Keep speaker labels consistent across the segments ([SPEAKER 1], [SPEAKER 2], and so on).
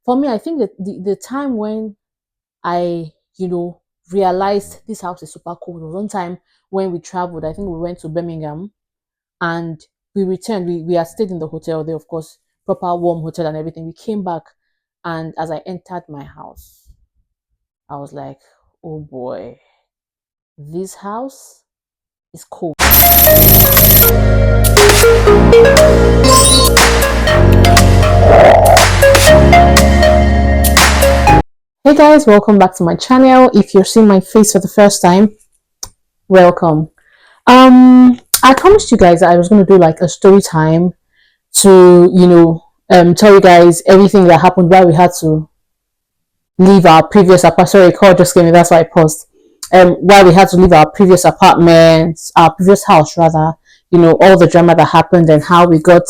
[SPEAKER 1] For me, I think that the time when I, realized this house is super cool was one time when we traveled. I think we went to Birmingham and we returned. We had stayed in the hotel there, of course, proper warm hotel and everything. We came back, and as I entered my house, I was like, oh boy, this house is cool. Hey guys, welcome back to my channel. If you're seeing my face for the first time, welcome. I promised you guys that I was going to do like a story time to, tell you guys everything that happened, why we had to leave our previous apartment. Sorry, call just came in, that's why I paused. Why we had to leave our previous apartment, our previous house rather, all the drama that happened and how we got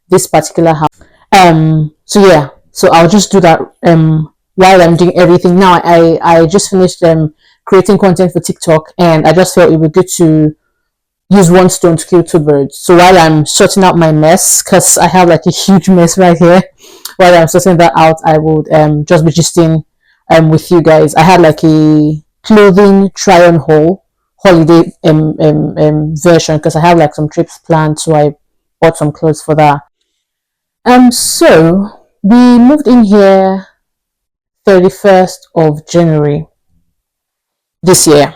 [SPEAKER 1] this particular house. So yeah, so I'll just do that while I'm doing everything. Now I just finished creating content for TikTok, and I just felt it would be good to use one stone to kill two birds. So while I'm sorting out my mess, because I have like a huge mess right here, while I'm sorting that out, I would just be gisting with you guys. I had like a clothing try on haul holiday version because I have like some trips planned, so I bought some clothes for that. So we moved in here 31st of January this year.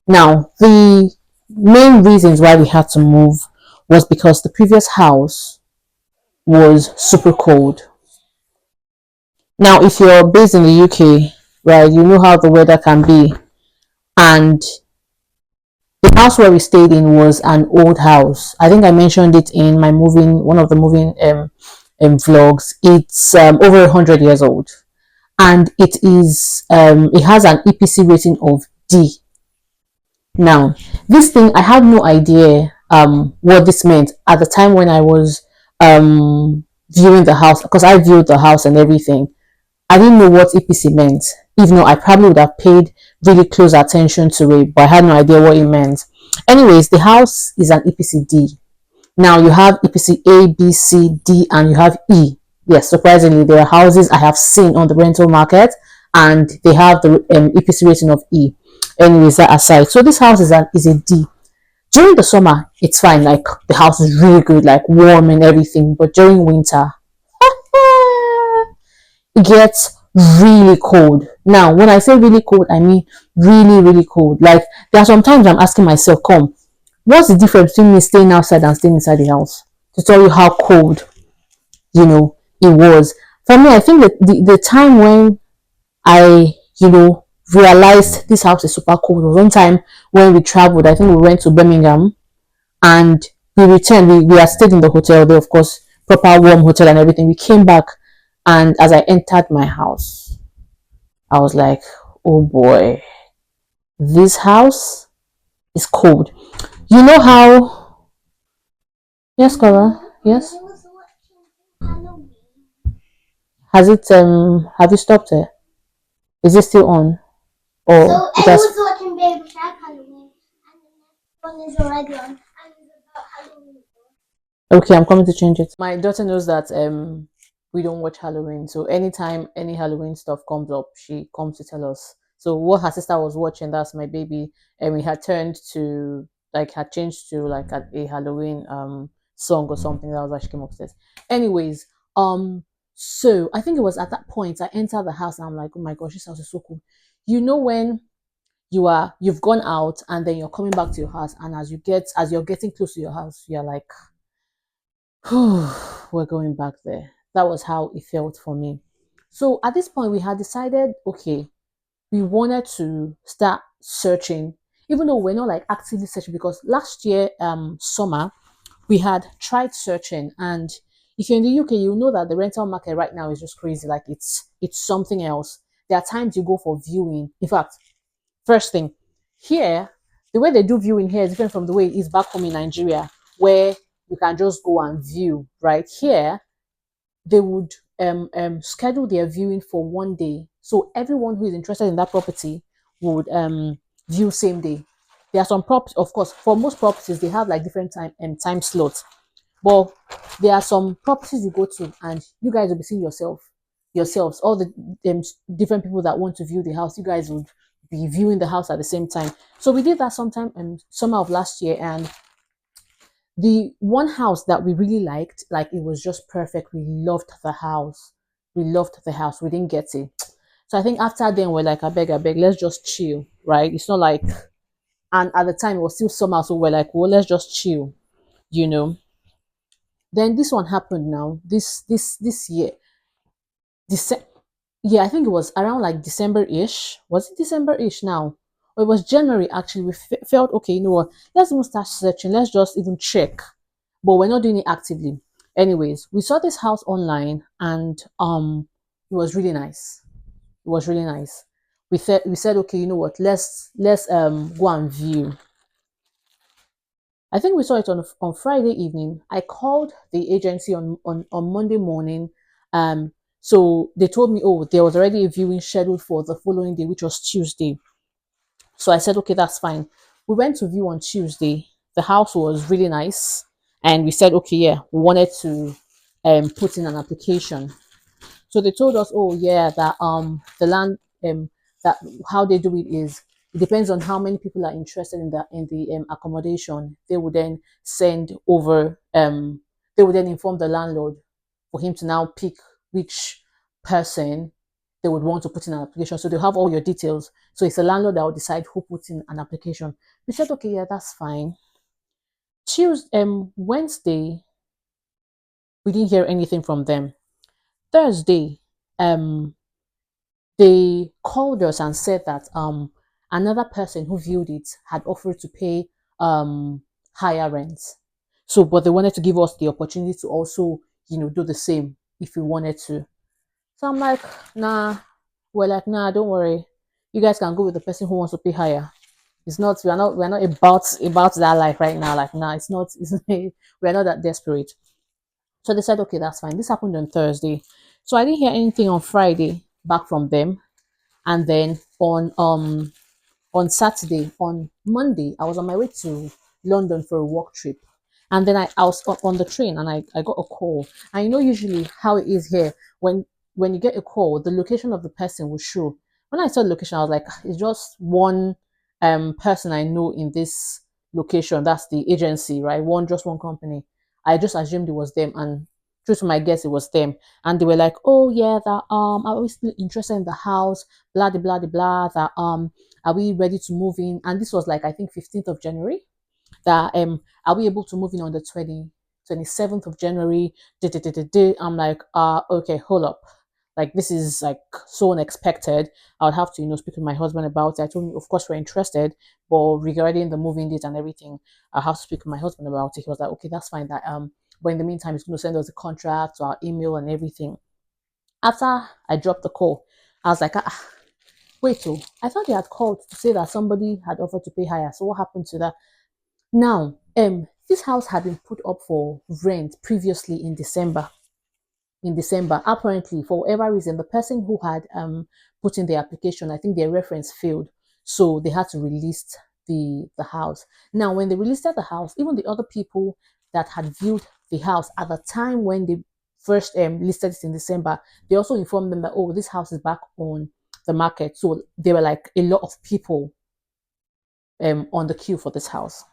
[SPEAKER 1] Now, the main reasons why we had to move was because the previous house was super cold. Now, if you're based in the UK, right, you know how the weather can be. And the house where we stayed in was an old house. I think I mentioned it in my one of the moving vlogs. It's over 100 years old, and it has an EPC rating of D. Now, this thing, I had no idea what this meant at the time when I was viewing the house, because I viewed the house and everything. I didn't know what EPC meant, even though I probably would have paid really close attention to it, but I had no idea what it meant. Anyways, the house is an EPC D. Now you have EPC A, B, C, D, and you have E. Yes, surprisingly, there are houses I have seen on the rental market and they have the EPC rating of E. Anyways, that aside, so this house is a D. During the summer, it's fine, like the house is really good, like warm and everything, but during winter, it gets really cold. Now, when I say really cold, I mean really, really cold. Like, there are sometimes I'm asking myself, come, what's the difference between me staying outside and staying inside the house? To tell you how cold, it was. For me, I think that the time when I, realized this house is super cold was one time when we traveled. I think we went to Birmingham and we returned. We had stayed in the hotel there, of course, proper warm hotel and everything. We came back, and as I entered my house, I was like, oh boy, this house is cold. You know how? Yes, Cora. Yes. Has it? Have you stopped it? Is it still on? Or so it has... was watching Baby Shark Halloween, and the next one is already on, and it's about Halloween. Okay, I'm coming to change it. My daughter knows that we don't watch Halloween, so anytime any Halloween stuff comes up, she comes to tell us. So what her sister was watching, that's my baby, and we had turned to had changed to like a Halloween song or something. That was why she came upstairs. Anyways, so I think it was at that point I entered the house and I'm like, oh my gosh, this house is so cool. You know when you've gone out and then you're coming back to your house, and as you're getting close to your house, you're like, we're going back there. That was how it felt for me. So at this point, we had decided, okay, we wanted to start searching, even though we're not like actively searching, because last year, summer, we had tried searching, and if you're in the UK, you know that the rental market right now is just crazy. Like it's something else. There are times you go for viewing. In fact, first thing, here, the way they do viewing here is different from the way it is back home in Nigeria, where you can just go and view. Right here, they would schedule their viewing for one day. So everyone who is interested in that property would view same day. There are some properties, of course, for most properties, they have like different time slots. But there are some properties you go to and you guys will be seeing yourself. yourselves, all the different people that want to view the house, you guys would be viewing the house at the same time. So we did that sometime in summer of last year, and the one house that we really liked, like it was just perfect. We loved the house. We loved the house. We didn't get it. So I think after then we're like, I beg, let's just chill, right? It's not like, and at the time it was still summer, so we're like, well, let's just chill, you know. Then this one happened now, this year. Dece- yeah, I think it was around like December-ish. Was it December-ish now? Or it was January actually. We felt, okay, you know what? Let's even start searching. Let's just even check. But we're not doing it actively. Anyways, we saw this house online, and it was really nice. It was really nice. We said, okay, you know what? Let's go and view. I think we saw it on Friday evening. I called the agency on Monday morning. So they told me, oh, there was already a viewing scheduled for the following day, which was Tuesday. So I said, okay, that's fine. We went to view on Tuesday. The house was really nice, and we said, okay, yeah, we wanted to put in an application. So they told us, oh yeah, that the land that how they do it is, it depends on how many people are interested in the accommodation. They would then send over they would then inform the landlord for him to now pick which person they would want to put in an application. So they'll have all your details. So it's the landlord that will decide who puts in an application. We said, okay, yeah, that's fine. Tuesday, Wednesday, we didn't hear anything from them. Thursday, um, they called us and said that another person who viewed it had offered to pay um higher rent. So, but they wanted to give us the opportunity to also, do the same if we wanted to. So I'm like, nah. We're like, nah, don't worry. You guys can go with the person who wants to pay higher. It's not, we're not about that life right now. Like, nah, it's not, we're not that desperate. So they said, okay, that's fine. This happened on Thursday. So I didn't hear anything on Friday back from them. And then on Saturday, on Monday, I was on my way to London for a work trip. And then I was on the train, and I got a call. And usually how it is here, when you get a call, the location of the person will show. When I saw the location, I was like, "Ah, it's just one person I know in this location. That's the agency, right? Just one company. I just assumed it was them, and true to my guess, it was them. And they were like, oh yeah, that I was still interested in the house, blah blah blah blah. That are we ready to move in? And this was like, I think, 15th of January. That are we able to move in on the 27th of January? I'm like, okay, hold up. Like, this is like so unexpected. I would have to, speak with my husband about it. I told him, of course, we're interested, but regarding the moving date and everything, I have to speak with my husband about it. He was like, okay, that's fine. That but in the meantime, he's going to send us the contract to our email and everything. After I dropped the call, I was like, wait, oh, I thought they had called to say that somebody had offered to pay higher. So what happened to that? Now, this house had been put up for rent previously in December. In December, apparently, for whatever reason, the person who had put in the application, I think their reference failed, so they had to release the house. Now, when they released the house, even the other people that had viewed the house at the time when they first listed it in December, they also informed them that, oh, this house is back on the market. So there were like a lot of people on the queue for this house.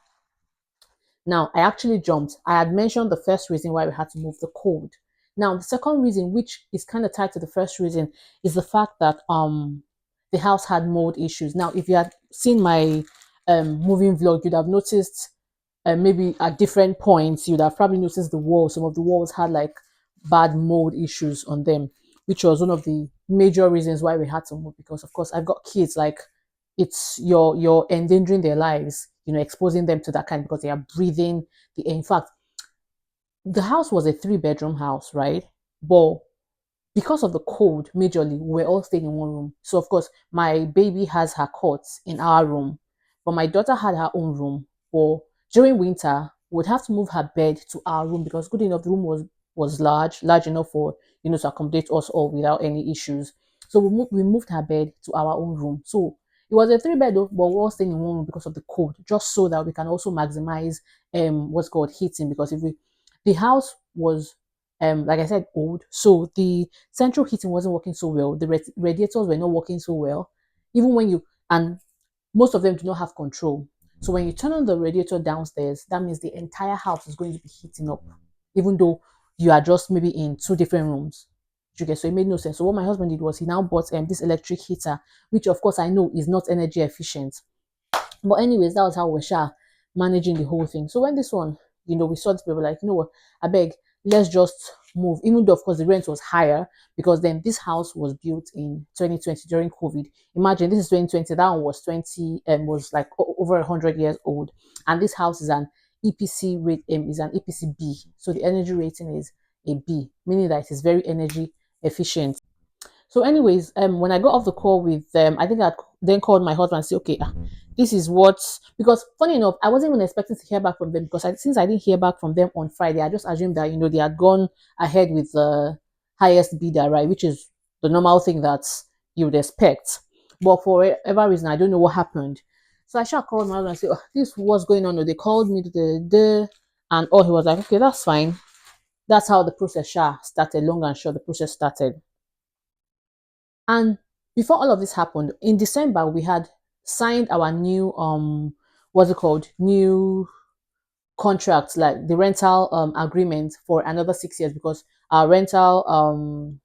[SPEAKER 1] Now, I actually jumped. I had mentioned the first reason why we had to move, the code. Now, the second reason, which is kind of tied to the first reason, is the fact that the house had mold issues. Now, if you had seen my moving vlog, you'd have noticed maybe at different points, you'd have probably noticed the walls. Some of the walls had like bad mold issues on them, which was one of the major reasons why we had to move. Because of course, I've got kids. Like, it's you're endangering their lives, exposing them to that kind, because they are breathing the air. In fact, the house was a three-bedroom house, right? But because of the cold, majorly, we're all staying in one room. So of course, my baby has her cots in our room, but my daughter had her own room. But during winter, we'd have to move her bed to our room, because good enough, the room was large enough for to accommodate us all without any issues. So we moved her bed to our own room. So it was a three-bed, but we're all staying in one room because of the cold, just so that we can also maximize what's called heating. Because if we the house was like I said, old. So the central heating wasn't working so well. The radiators were not working so well. Even when you, and most of them do not have control. So when you turn on the radiator downstairs, that means the entire house is going to be heating up, even though you are just maybe in two different rooms. You get, so it made no sense. So what my husband did was he now bought this electric heater, which of course I know is not energy efficient. But anyways, that was how we were managing the whole thing. So when this one, we saw this, people like, what, I beg, let's just move. Even though of course the rent was higher, because then this house was built in 2020 during COVID. Imagine this is 2020, that one was 20 and was like over 100 years old, and this house is an EPC rate, is an EPC B. So the energy rating is a B, meaning that it is very energy efficient. So, anyways, when I got off the call with them, I think I then called my husband and said, okay, this is what, because funny enough, I wasn't even expecting to hear back from them, because since I didn't hear back from them on Friday, I just assumed that, they had gone ahead with the highest bidder, right? Which is the normal thing that you would expect. But for whatever reason, I don't know what happened. So I shall call my husband and say, oh, this was going on. They called me and he was like, okay, that's fine. That's how the process started. Long and short, the process started. And before all of this happened, in December, we had signed our new what's it called? New contract, like the rental agreement for another 6 years, because our rental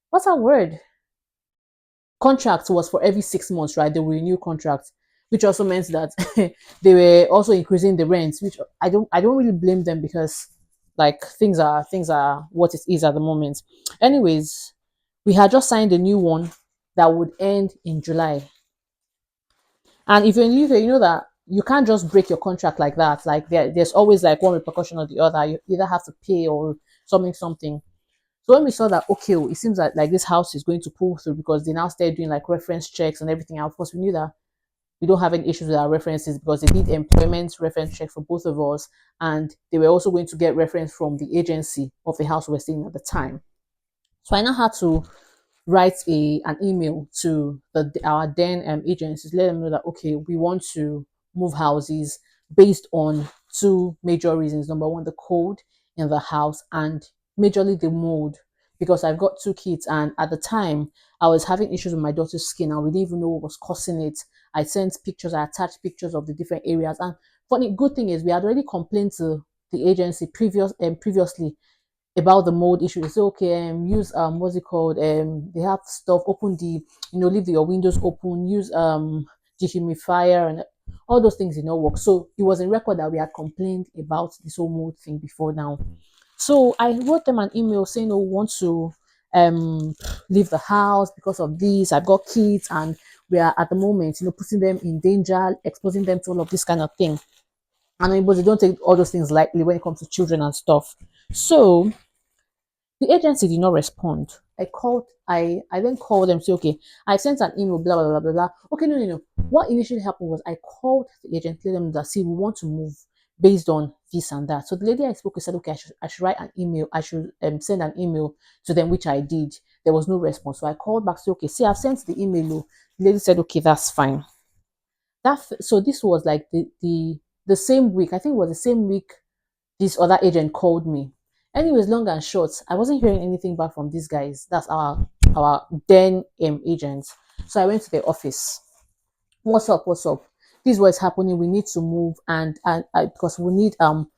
[SPEAKER 1] what's that word? Contract was for every 6 months, right? They will renew contracts, which also meant that they were also increasing the rents, which I don't really blame them, because like things are what it is at the moment. Anyways, we had just signed a new one that would end in July. And if you're in the UK, you know that you can't just break your contract like that. Like there's always like one repercussion or the other. You either have to pay or something. So when we saw that, okay, well, it seems like this house is going to pull through, because they now started doing like reference checks and everything. And of course, we knew that we don't have any issues with our references, because they did employment reference check for both of us, and they were also going to get reference from the agency of the house we were staying at the time. So I now had to write an email to our then agencies, let them know that, okay, we want to move houses based on two major reasons. Number one, the code in the house, and majorly the mold, because I've got two kids, and at the time I was having issues with my daughter's skin, and we didn't even know what was causing it. I sent pictures, I attached pictures of the different areas, and funny good thing is we had already complained to the agency previously about the mold issue. They say, okay, use what's it called? They have stuff, open leave your windows open, use dehumidifier, and all those things did not work. So it was in record that we had complained about this whole mold thing before now. So I wrote them an email saying, oh, we want to leave the house because of this. I've got kids, and we are at the moment, putting them in danger, exposing them to all of this kind of thing. And but they don't take all those things lightly when it comes to children and stuff. So the agency did not respond. I then called them, say, okay, I sent an email, blah, blah, blah, blah, blah. Okay, no, no, no. What initially happened was I called the agent, let them that, see, we want to move based on this and that. So the lady I spoke with said, okay, I should write an email. I should send an email to them, which I did. There was no response. So I called back, say, okay, see, I've sent the email. Oh. The lady said, okay, that's fine. So this was like the same week. I think it was the same week this other agent called me. Anyways, long and short, I wasn't hearing anything back from these guys. That's our then agents. So I went to the office. What's up? What's up? This is what's happening. We need to move, and because we need um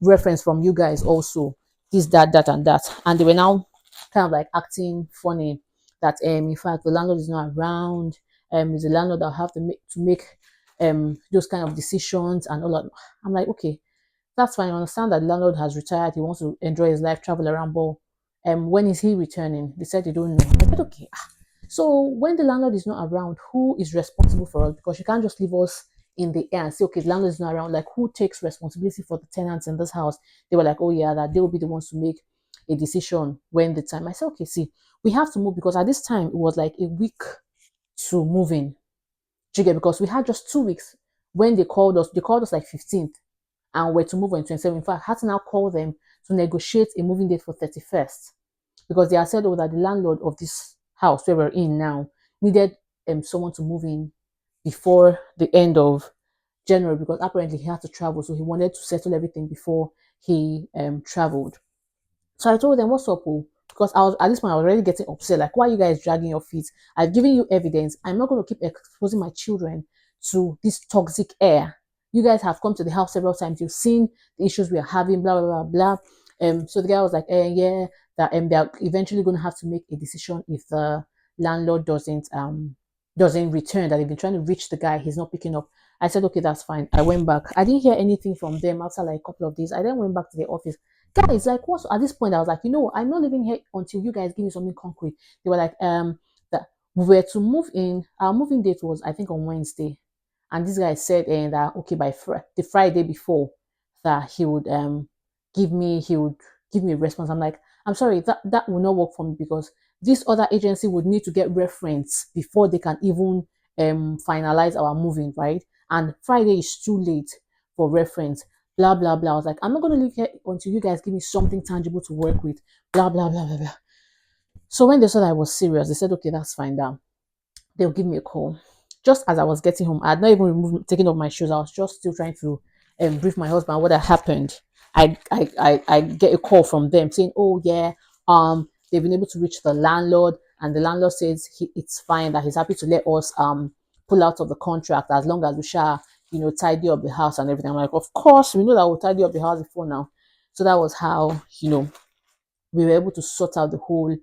[SPEAKER 1] reference from you guys also. This, that, and that. And they were now kind of like acting funny, that in fact the landlord is not around. Is the landlord that have to make those kind of decisions and all that. I'm like, okay, that's fine. I understand that the landlord has retired. He wants to enjoy his life, travel around. But when is he returning? They said they don't know. I said, okay. So when the landlord is not around, who is responsible for us? Because you can't just leave us in the air and say, okay, the landlord is not around. Like, who takes responsibility for the tenants in this house? They were like, oh yeah, that they will be the ones to make a decision when the time. I said, okay, see, we have to move, because at this time it was like a week to move in. Because we had just 2 weeks when they called us. They called us like 15th, and we're to move on 27th. In fact, I had to now call them to negotiate a moving date for 31st, because they had said, oh, that the landlord of this house where we're in now needed someone to move in before the end of January, because apparently he had to travel. So he wanted to settle everything before he traveled. So I told them, what's up, oh? Because I was at this point I was already getting upset. Like, why are you guys dragging your feet? I've given you evidence. I'm not going to keep exposing my children to this toxic air. You guys have come to the house several times. You've seen the issues we are having, blah blah blah blah. So the guy was like, yeah, that they're eventually going to have to make a decision if the landlord doesn't return. That they've been trying to reach the guy, he's not picking up. I said, okay, that's fine. I went back. I didn't hear anything from them after like a couple of days. I then went back to the office. Guys, like, what's at this point? I was like, I'm not living here until you guys give me something concrete. They were like, that we were to move in. Our moving date was, I think, on Wednesday, and this guy said, that okay, by the Friday before, that he would give me a response. I'm like, I'm sorry, that will not work for me because this other agency would need to get reference before they can even finalize our moving, right? And Friday is too late for reference. Blah blah blah. I was like, I'm not gonna leave here until you guys give me something tangible to work with. Blah blah blah blah blah. So when they saw that I was serious, they said, okay, that's fine. Now they'll give me a call. Just as I was getting home, I had not even taken off my shoes. I was just still trying to brief my husband what had happened. I get a call from them saying, oh yeah, they've been able to reach the landlord, and the landlord says it's fine, that he's happy to let us pull out of the contract as long as we shall tidy up the house and everything. I'm like, of course, we know that we'll tidy up the house before now. So that was how we were able to sort out the whole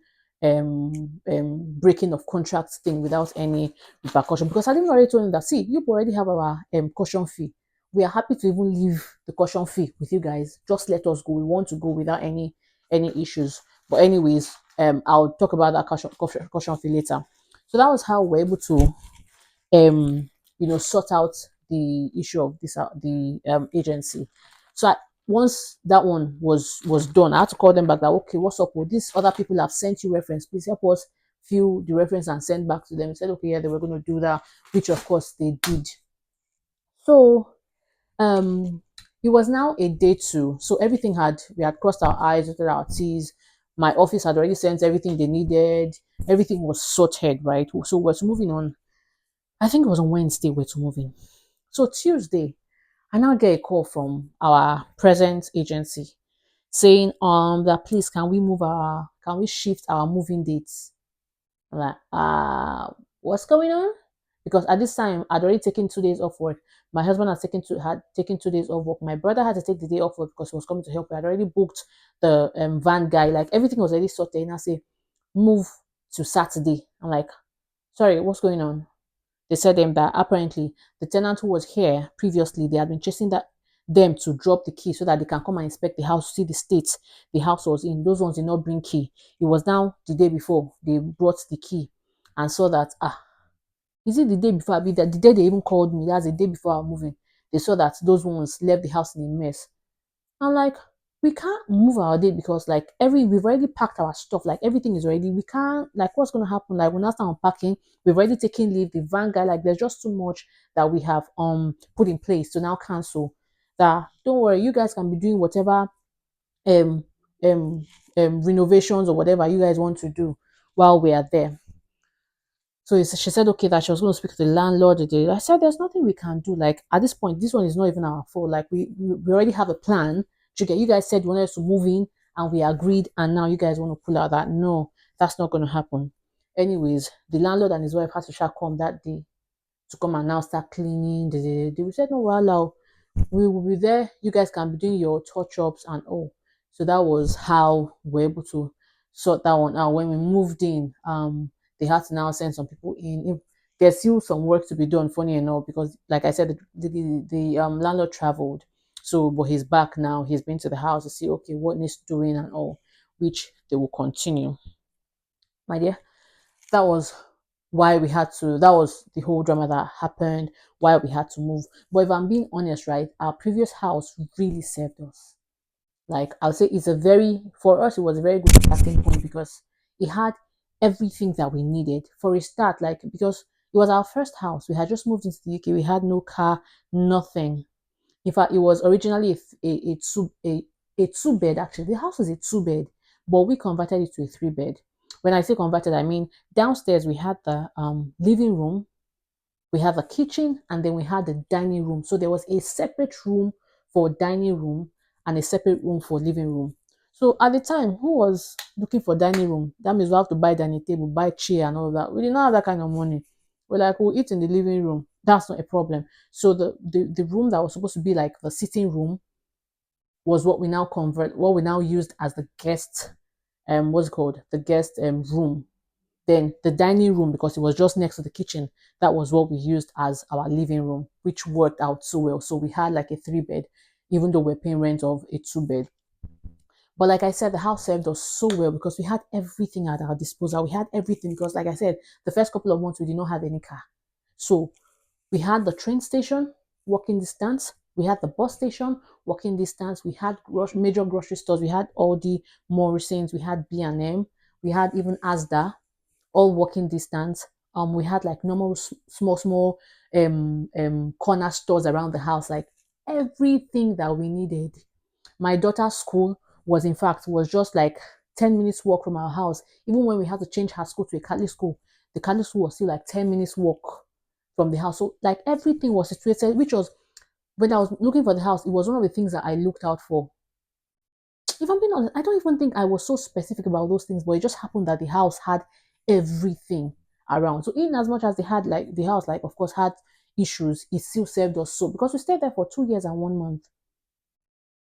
[SPEAKER 1] breaking of contracts thing without any repercussion. Because I didn't already told him that, see, you already have our caution fee. We are happy to even leave the caution fee with you guys. Just let us go. We want to go without any issues. But anyways, I'll talk about that caution fee later. So that was how we're able to sort out the issue of this the agency. So once that one was done, I had to call them back that, okay, what's up? Well, these other people have sent you reference. Please help us fill the reference and send back to them. They said, okay, yeah, they were going to do that, which of course they did. So um it was now a day two. So everything we had crossed our eyes, dotted our T's. My office had already sent everything they needed. Everything was sorted, right? So we're moving on. I think it was on Wednesday we're to move in. So Tuesday, I now get a call from our present agency saying that please can we shift our moving dates? I'm like, what's going on? Because at this time I'd already taken 2 days off work. My husband had taken 2 days off work. My brother had to take the day off work because he was coming to help. I had already booked the van guy, like everything was already sorted. And I say, move to Saturday. I'm like, sorry, what's going on? They said that apparently the tenant who was here previously, they had been chasing them to drop the key so that they can come and inspect the house, see the state the house was in. Those ones did not bring key. It was now the day before they brought the key and saw that, is it the day before? I mean, that the day they even called me, that's the day before I'm moving. They saw that those ones left the house in a mess. I'm like, we can't move our date because like we've already packed our stuff, like everything is ready. We can't, like, what's gonna happen? Like, when I start unpacking, we've already taken leave, the van guy, like there's just too much that we have put in place to now cancel. That don't worry, you guys can be doing whatever um um renovations or whatever you guys want to do while we are there. So she said, okay, that she was going to speak to the landlord. I said, there's nothing we can do. Like, at this point, this one is not even our fault. Like, we already have a plan. You guys said you wanted us to move in and we agreed, and now you guys want to pull out that. No, that's not going to happen. Anyways, the landlord and his wife had to shall come that day to come and now start cleaning. They said, no, well, we will be there. You guys can be doing your touch ups and all. So that was how we were able to sort that one out. When we moved in, they had to now send some people in. There's still some work to be done, funny enough, because like I said, the landlord traveled. So but he's back now. He's been to the house to see okay what needs doing and all, which they will continue. My dear, that was that was the whole drama that happened, why we had to move. But if I'm being honest, right, our previous house really served us. Like, I'll say it's for us, it was a very good starting point because it had everything that we needed for a start. Like, because it was our first house, we had just moved into the UK, we had no car, nothing. In fact, it was originally a two bed. Actually, the house was a two bed, but we converted it to a three bed. When I say converted, I mean downstairs we had the living room, we have a kitchen, and then we had the dining room. So there was a separate room for dining room and a separate room for living room. So at the time, who was looking for dining room? That means we have to buy dining table, buy chair and all that. We did not have that kind of money. We're like, we'll eat in the living room. That's not a problem. So the room that was supposed to be like the sitting room was what we now used as the guest what's it called? The guest room. Then the dining room, because it was just next to the kitchen, that was what we used as our living room, which worked out so well. So we had like a 3 bed, even though we're paying rent of a 2 bed. But like I said, the house served us so well because we had everything at our disposal. We had everything because, like I said, the first couple of months we did not have any car. So we had the train station, walking distance. We had the bus station, walking distance. We had major grocery stores. We had Aldi, Morrison's. We had B&M. We had even Asda, all walking distance. We had like normal small corner stores around the house, like everything that we needed. My daughter's school was just like 10 minutes walk from our house. Even when we had to change her school to a Catholic school, the Catholic school was still like 10 minutes walk from the house. So like everything was situated, which was, when I was looking for the house, it was one of the things that I looked out for. If I'm being honest, I don't even think I was so specific about those things, but it just happened that the house had everything around. So in as much as they had like the house, like of course had issues, it still served us so, because we stayed there for 2 years and 1 month.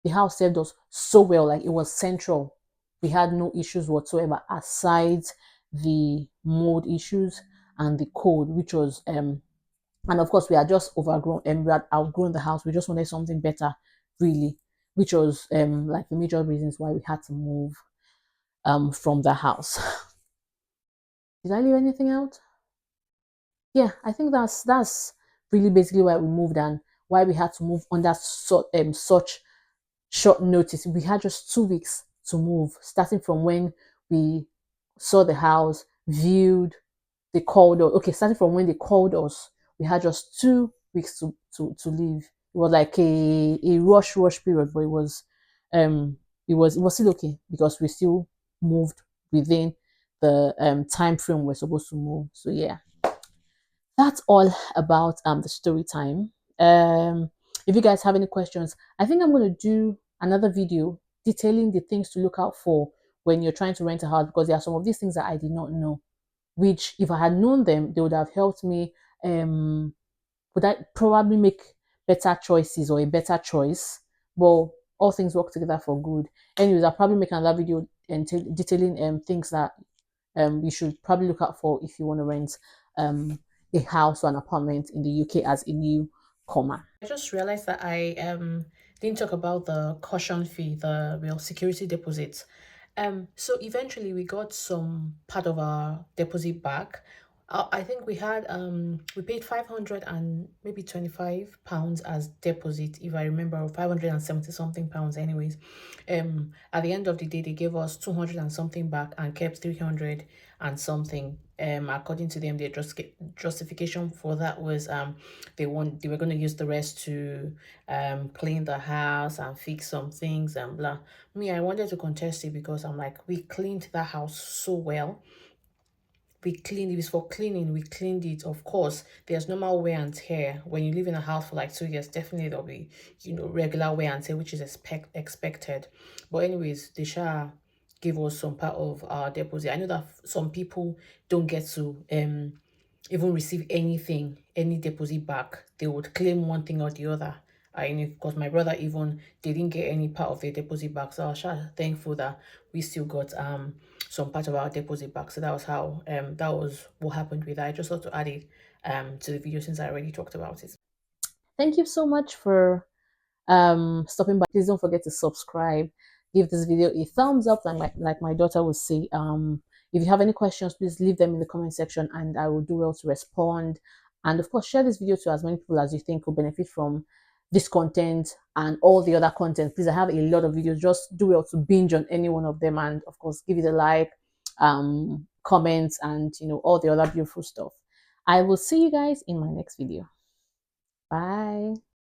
[SPEAKER 1] The house served us so well, like it was central. We had no issues whatsoever aside the mold issues and the cold, which was and of course we had just overgrown and we had outgrown the house. We just wanted something better, really, which was like the major reasons why we had to move from the house. Did I leave anything out? Yeah, I think that's really basically why we moved and why we had to move under such short notice. We had just 2 weeks to move, starting from when we saw the house, viewed, they called us. Okay, starting from when they called us, we had just 2 weeks to leave. It was like a rush period, but um it was still okay because we still moved within the time frame we're supposed to move. So yeah, that's all about the story time. If you guys have any questions, I think I'm going to do another video detailing the things to look out for when you're trying to rent a house, because there are some of these things that I did not know, which if I had known them, they would have helped me. Would I probably make better choices or a better choice? But all things work together for good. Anyways, I'll probably make another video and detailing things that you should probably look out for if you want to rent a house or an apartment in the UK as a newcomer. I just realized that I didn't talk about the caution fee, the real security deposit. So eventually we got some part of our deposit back. I think we paid 500 and maybe £25 as deposit, if I remember, or 570 something pounds. Anyways, at the end of the day, they gave us 200 and something back and kept 300 and something. According to them, their justification for that was they were going to use the rest to clean the house and fix some things and blah. Me, I wanted to contest it because I'm like, we cleaned that house so well. We cleaned it. It's for cleaning. We cleaned it. Of course, there's normal wear and tear. When you live in a house for like 2 years, definitely there'll be, regular wear and tear, which is expected. But anyways, they shall give us some part of our deposit. I know that some people don't get to even receive anything, any deposit back. They would claim one thing or the other. Because my brother even they didn't get any part of their deposit back, so I was thankful that we still got some part of our deposit back. So that was how that was what happened with that. I just thought to add it to the video since I already talked about it. Thank you so much for stopping by. Please don't forget to subscribe, give this video a thumbs up, and like my daughter would say, if you have any questions, please leave them in the comment section and I will do well to respond. And of course, share this video to as many people as you think will benefit from this content and all the other content. Please, I have a lot of videos. Just do well to binge on any one of them, and of course give it a like, comments, and all the other beautiful stuff. I will see you guys in my next video. Bye.